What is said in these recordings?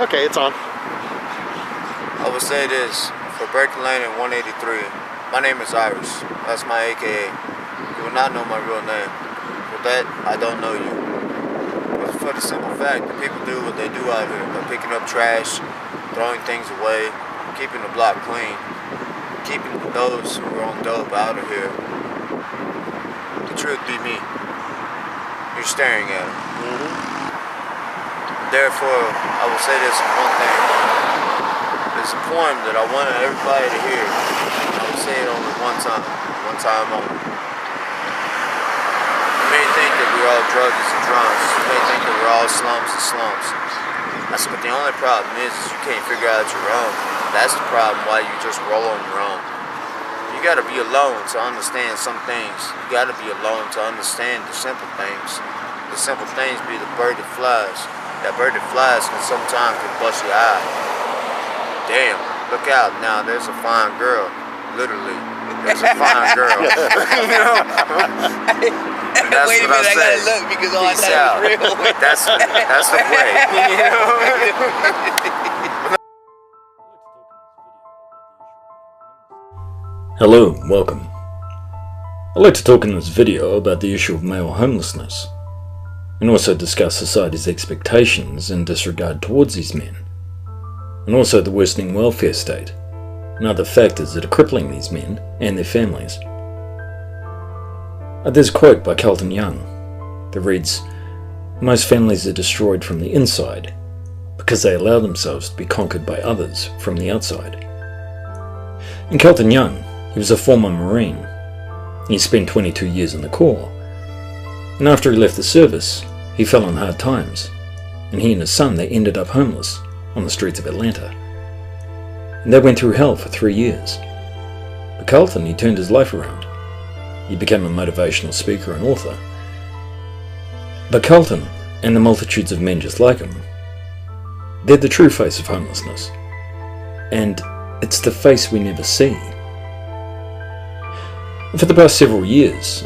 Okay, it's on. I would say this, for Breaking Lane in 183, my name is Iris. That's my AKA. You will not know my real name. For that, I don't know you. But for the simple fact that people do what they do out here by picking up trash, throwing things away, keeping the block clean, keeping those who are on dope out of here. The truth be me. You're staring at them. Therefore, I will say this in one thing. It's a poem that I wanted everybody to hear. I will say it only one time only. You may think that we're all druggies and drunks. You may think that we're all slums and slums. But the only problem is you can't figure out your own. That's the problem why you just roll on your own. You gotta be alone to understand some things. You gotta be alone to understand the simple things. The simple things be the bird that flies. That bird that flies can sometimes bust your eye. Damn, look out now, there's a fine girl. Literally, there's a fine girl. You know? And that's wait a what minute, I say. gotta look because all Peace I out. thought was real. That's the way. You know? Hello and welcome. I'd like to talk in this video about the issue of male homelessness, and also discuss society's expectations and disregard towards these men, and also the worsening welfare state, and other factors that are crippling these men and their families. There's a quote by Carlton Young that reads, "Most families are destroyed from the inside because they allow themselves to be conquered by others from the outside." And Carlton Young, he was a former Marine. He spent 22 years in the Corps, and after he left the service, he fell on hard times, and he and his son, they ended up homeless on the streets of Atlanta. And they went through hell for 3 years. But Carlton, he turned his life around. He became a motivational speaker and author. But Carlton, and the multitudes of men just like him, they're the true face of homelessness. And it's the face we never see. For the past several years,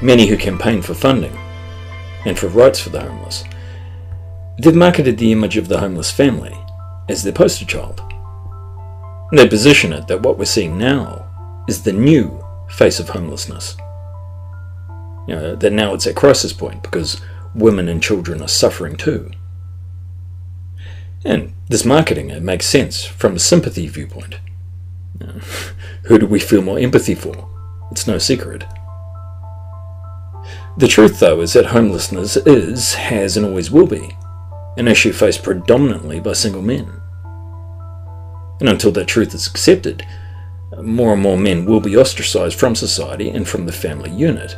many who campaign for funding and for rights for the homeless, they've marketed the image of the homeless family as their poster child. And they position it that what we're seeing now is the new face of homelessness. You know, that now it's at crisis point because women and children are suffering too. And this marketing, it makes sense from a sympathy viewpoint. Who do we feel more empathy for? It's no secret. The truth, though, is that homelessness is, has, and always will be an issue faced predominantly by single men. And until that truth is accepted, more and more men will be ostracized from society and from the family unit.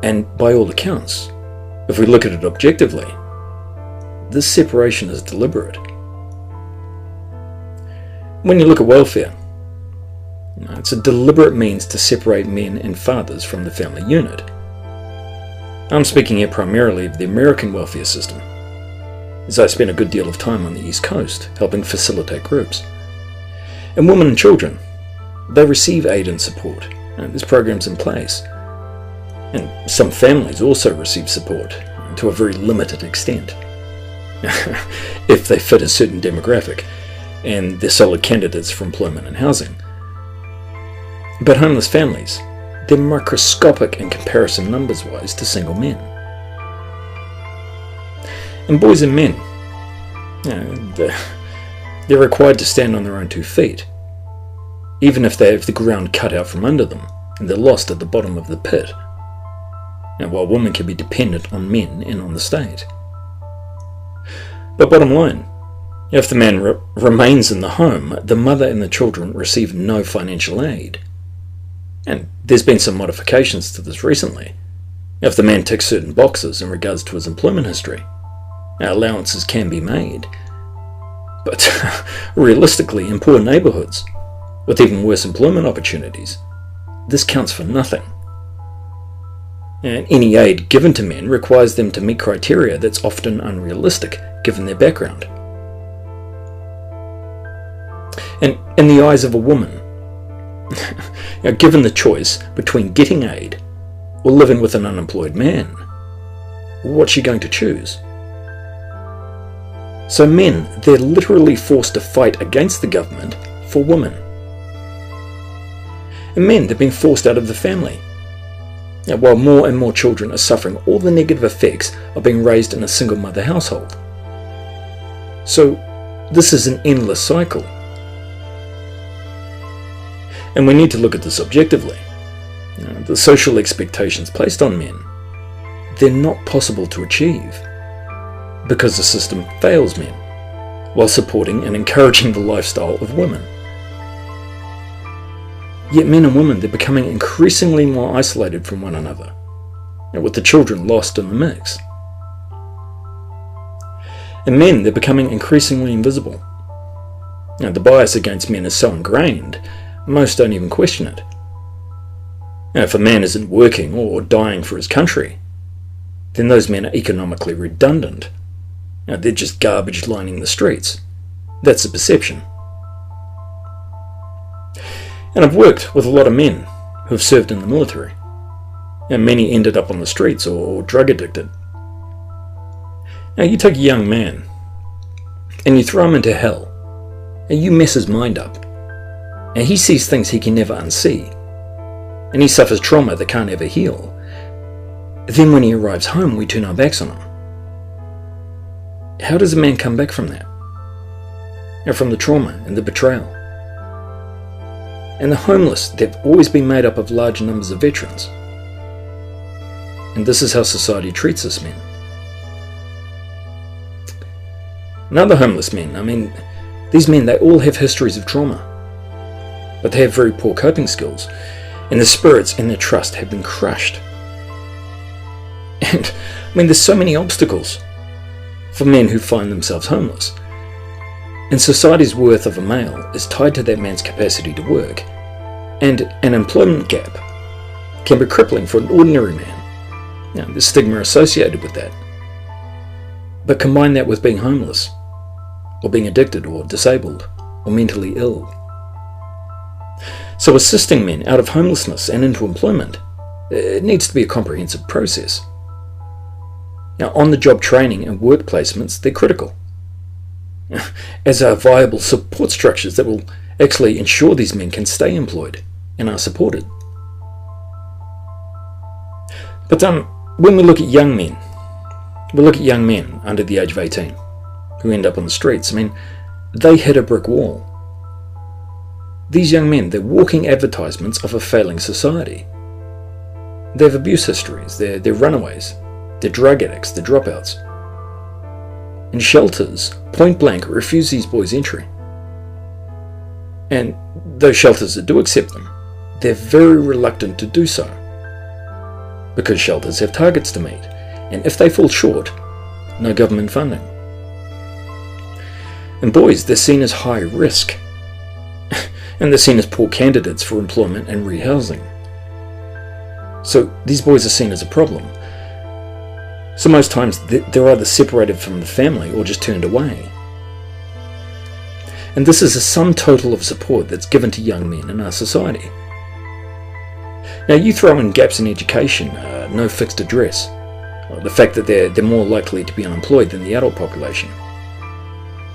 And by all accounts, if we look at it objectively, this separation is deliberate. When you look at welfare, it's a deliberate means to separate men and fathers from the family unit. I'm speaking here primarily of the American welfare system, as I spent a good deal of time on the East Coast helping facilitate groups. And women and children, they receive aid and support. There's programs in place. And some families also receive support to a very limited extent, if they fit a certain demographic, and they're solid candidates for employment and housing. But homeless families, they're microscopic in comparison numbers-wise to single men. And boys and men, they're required to stand on their own 2 feet, even if they have the ground cut out from under them and they're lost at the bottom of the pit. Now, while women can be dependent on men and on the state. But bottom line, if the man remains in the home, the mother and the children receive no financial aid. And there's been some modifications to this recently. If the man ticks certain boxes in regards to his employment history, allowances can be made. But realistically, in poor neighbourhoods, with even worse employment opportunities, this counts for nothing. And any aid given to men requires them to meet criteria that's often unrealistic given their background. And in the eyes of a woman, given the choice between getting aid or living with an unemployed man, what's she going to choose? So men, they're literally forced to fight against the government for women. And men, they're being forced out of the family. Now, while more and more children are suffering all the negative effects of being raised in a single mother household. So this is an endless cycle. And we need to look at this objectively. The social expectations placed on men, they're not possible to achieve because the system fails men while supporting and encouraging the lifestyle of women. Yet men and women, they're becoming increasingly more isolated from one another, with the children lost in the mix. And men, they're becoming increasingly invisible. The bias against men is so ingrained, most don't even question it. If a man isn't working or dying for his country, then those men are economically redundant. They're just garbage lining the streets. That's the perception. And I've worked with a lot of men who have served in the military, and many ended up on the streets or drug addicted. Now you take a young man and you throw him into hell, and you mess his mind up, and he sees things he can never unsee, and he suffers trauma that can't ever heal. Then when he arrives home, we turn our backs on him. How does a man come back from that? From the trauma and the betrayal. And the homeless, they've always been made up of large numbers of veterans. And this is how society treats us men. And other homeless men, these men, they all have histories of trauma. But they have very poor coping skills, and their spirits and their trust have been crushed. And, there's so many obstacles for men who find themselves homeless. And society's worth of a male is tied to that man's capacity to work, and an employment gap can be crippling for an ordinary man. There's stigma associated with that. But combine that with being homeless, or being addicted, or disabled, or mentally ill. So assisting men out of homelessness and into employment, it needs to be a comprehensive process. Now, on-the-job training and work placements, they're critical, as are viable support structures that will actually ensure these men can stay employed and are supported. But when we look at young men, under the age of 18 who end up on the streets, they hit a brick wall. These young men, they're walking advertisements of a failing society. They have abuse histories, they're runaways, they're drug addicts, they're dropouts. And shelters, point blank, refuse these boys entry. And those shelters that do accept them, they're very reluctant to do so, because shelters have targets to meet, and if they fall short, no government funding. And boys, they're seen as high risk, and they're seen as poor candidates for employment and rehousing. So these boys are seen as a problem. So most times they're either separated from the family or just turned away. And this is a sum total of support that's given to young men in our society. Now you throw in gaps in education, no fixed address, the fact that they're more likely to be unemployed than the adult population,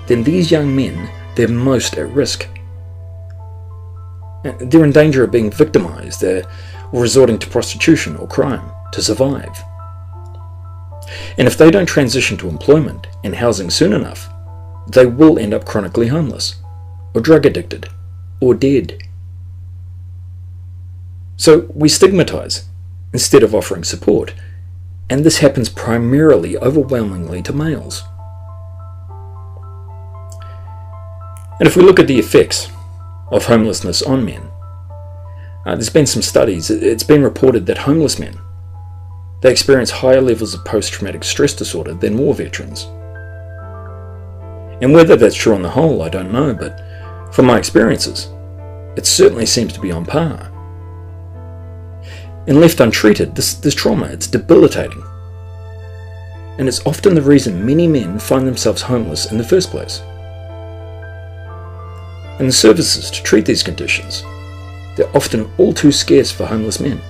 then these young men, they're most at risk. They're in danger of being victimized or resorting to prostitution or crime to survive. And if they don't transition to employment and housing soon enough, they will end up chronically homeless, or drug addicted, or dead. So we stigmatize instead of offering support, and this happens primarily, overwhelmingly, to males. And if we look at the effects of homelessness on men, there's been some studies. It's been reported that homeless men, they experience higher levels of post-traumatic stress disorder than war veterans. And whether that's true on the whole, I don't know, but from my experiences, it certainly seems to be on par. And left untreated, this trauma, it's debilitating. And it's often the reason many men find themselves homeless in the first place. And the services to treat these conditions, they're often all too scarce for homeless men.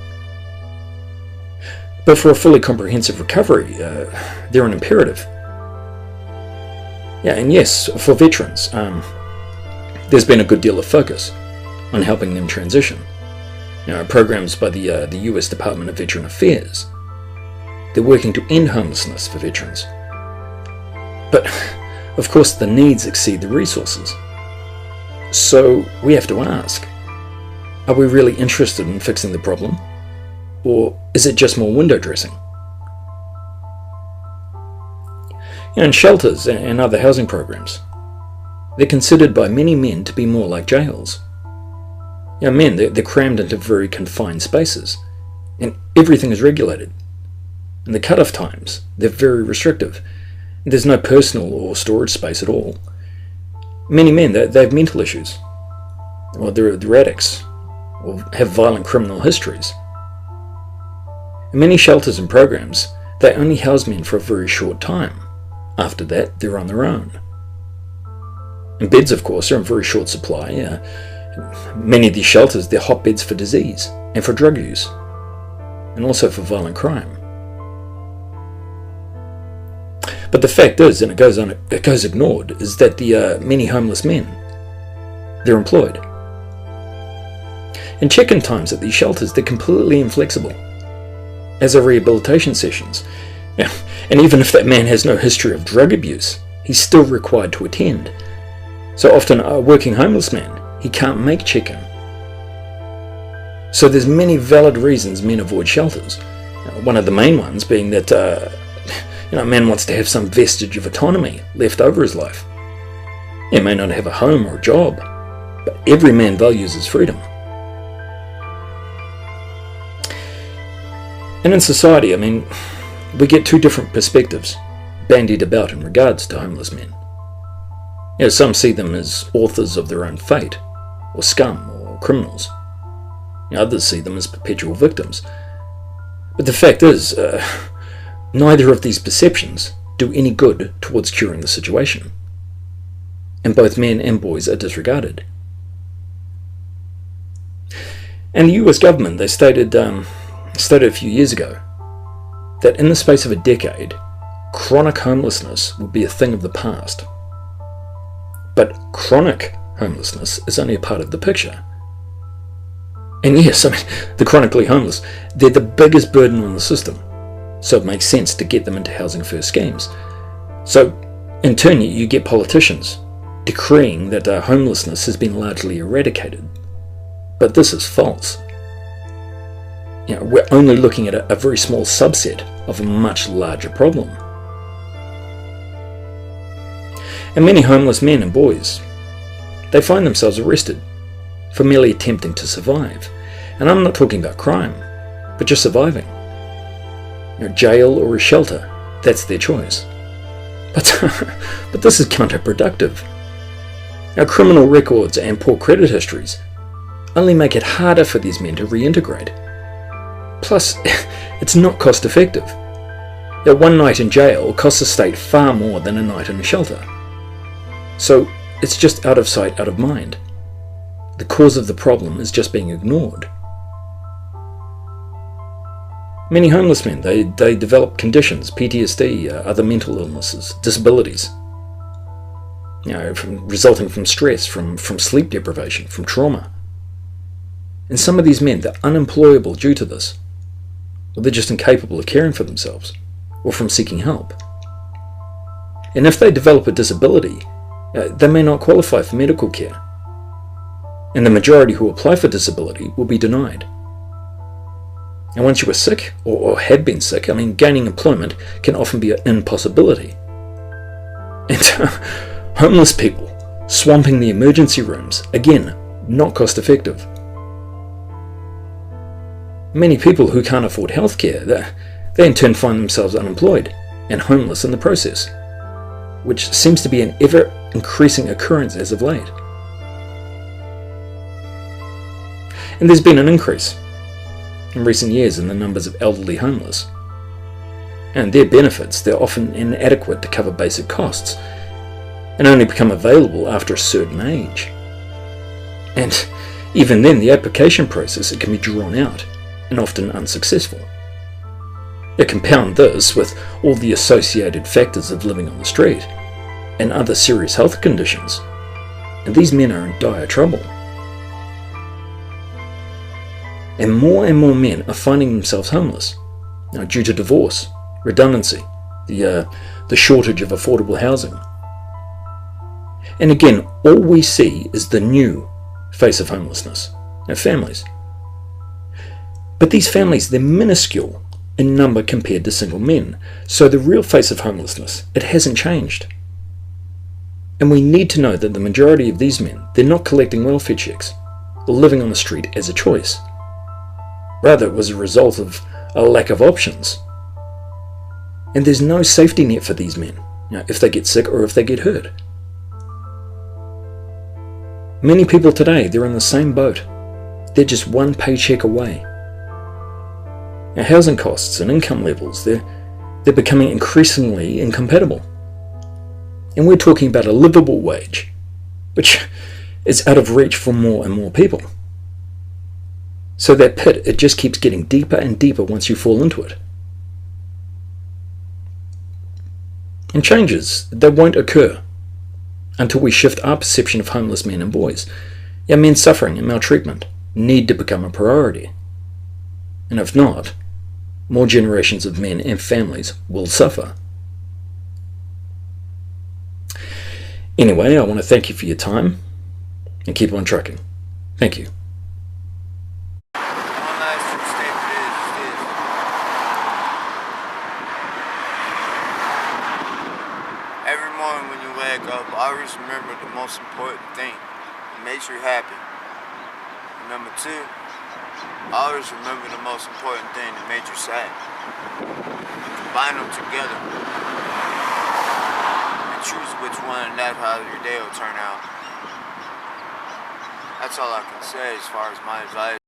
But for a fully comprehensive recovery, they're an imperative. Yeah, and yes, for veterans, there's been a good deal of focus on helping them transition. Programs by the US Department of Veteran Affairs. They're working to end homelessness for veterans. But, of course, the needs exceed the resources. So we have to ask, are we really interested in fixing the problem? Or is it just more window dressing? And shelters and other housing programs, they're considered by many men to be more like jails. Men, they're crammed into very confined spaces, and everything is regulated. And the cut-off times, they're very restrictive. There's no personal or storage space at all. Many men, they have mental issues, or they're addicts, or have violent criminal histories. In many shelters and programs, they only house men for a very short time. After that, they're on their own. And beds, of course, are in very short supply. Many of these shelters, they're hotbeds for disease and for drug use, and also for violent crime. But the fact is, and it goes ignored, is that the many homeless men, they're employed. And check-in times at these shelters, they're completely inflexible, as are rehabilitation sessions. And even if that man has no history of drug abuse, he's still required to attend. So often a working homeless man, he can't make check-in. So there's many valid reasons men avoid shelters. One of the main ones being that a man wants to have some vestige of autonomy left over his life. He may not have a home or a job, but every man values his freedom. And in society, we get two different perspectives bandied about in regards to homeless men. Some see them as authors of their own fate, or scum, or criminals. Others see them as perpetual victims. But the fact is, neither of these perceptions do any good towards curing the situation. And both men and boys are disregarded. And the US government, they stated a few years ago that in the space of a decade, chronic homelessness would be a thing of the past. But chronic homelessness is only a part of the picture. And yes, the chronically homeless, they're the biggest burden on the system, so it makes sense to get them into housing first schemes. So, in turn, you get politicians decreeing that homelessness has been largely eradicated. But this is false. We're only looking at a very small subset of a much larger problem. And many homeless men and boys, they find themselves arrested for merely attempting to survive. And I'm not talking about crime, but just surviving. Jail or a shelter, that's their choice. But this is counterproductive. Criminal records and poor credit histories only make it harder for these men to reintegrate. Plus, it's not cost effective. One night in jail costs the state far more than a night in a shelter. So it's just out of sight, out of mind. The cause of the problem is just being ignored. Many homeless men, they develop conditions, PTSD, other mental illnesses, disabilities, resulting from stress, from sleep deprivation, from trauma. And some of these men, they're unemployable due to this, or they're just incapable of caring for themselves, or from seeking help. And if they develop a disability, they may not qualify for medical care. And the majority who apply for disability will be denied. And once you are sick, or had been sick, gaining employment can often be an impossibility. And homeless people swamping the emergency rooms, again, not cost effective. Many people who can't afford healthcare, they in turn find themselves unemployed and homeless in the process, which seems to be an ever-increasing occurrence as of late. And there's been an increase in recent years in the numbers of elderly homeless. And their benefits, they're often inadequate to cover basic costs, and only become available after a certain age. And even then, the application process, it can be drawn out and often unsuccessful. Compound this with all the associated factors of living on the street. and other serious health conditions, and these men are in dire trouble. And more men are finding themselves homeless, now due to divorce, redundancy, the shortage of affordable housing. And again, all we see is the new face of homelessness, families. But these families, they're minuscule in number compared to single men, so the real face of homelessness, it hasn't changed. And we need to know that the majority of these men, they're not collecting welfare checks or living on the street as a choice. Rather, it was a result of a lack of options. And there's no safety net for these men, if they get sick or if they get hurt. Many people today, they're in the same boat. They're just one paycheck away. Now, housing costs and income levels, they're becoming increasingly incompatible. And we're talking about a livable wage, which is out of reach for more and more people. So that pit, it just keeps getting deeper and deeper once you fall into it. And changes, they won't occur until we shift our perception of homeless men and boys. Men suffering and maltreatment need to become a priority. And if not, more generations of men and families will suffer. Anyway, I want to thank you for your time and keep on trucking. Thank you. One last true statement is this. Every morning when you wake up, always remember the most important thing. It makes you happy. And number two, always remember the most important thing that made you sad. Combine them together. Choose which one, and that's how your day will turn out. That's all I can say as far as my advice.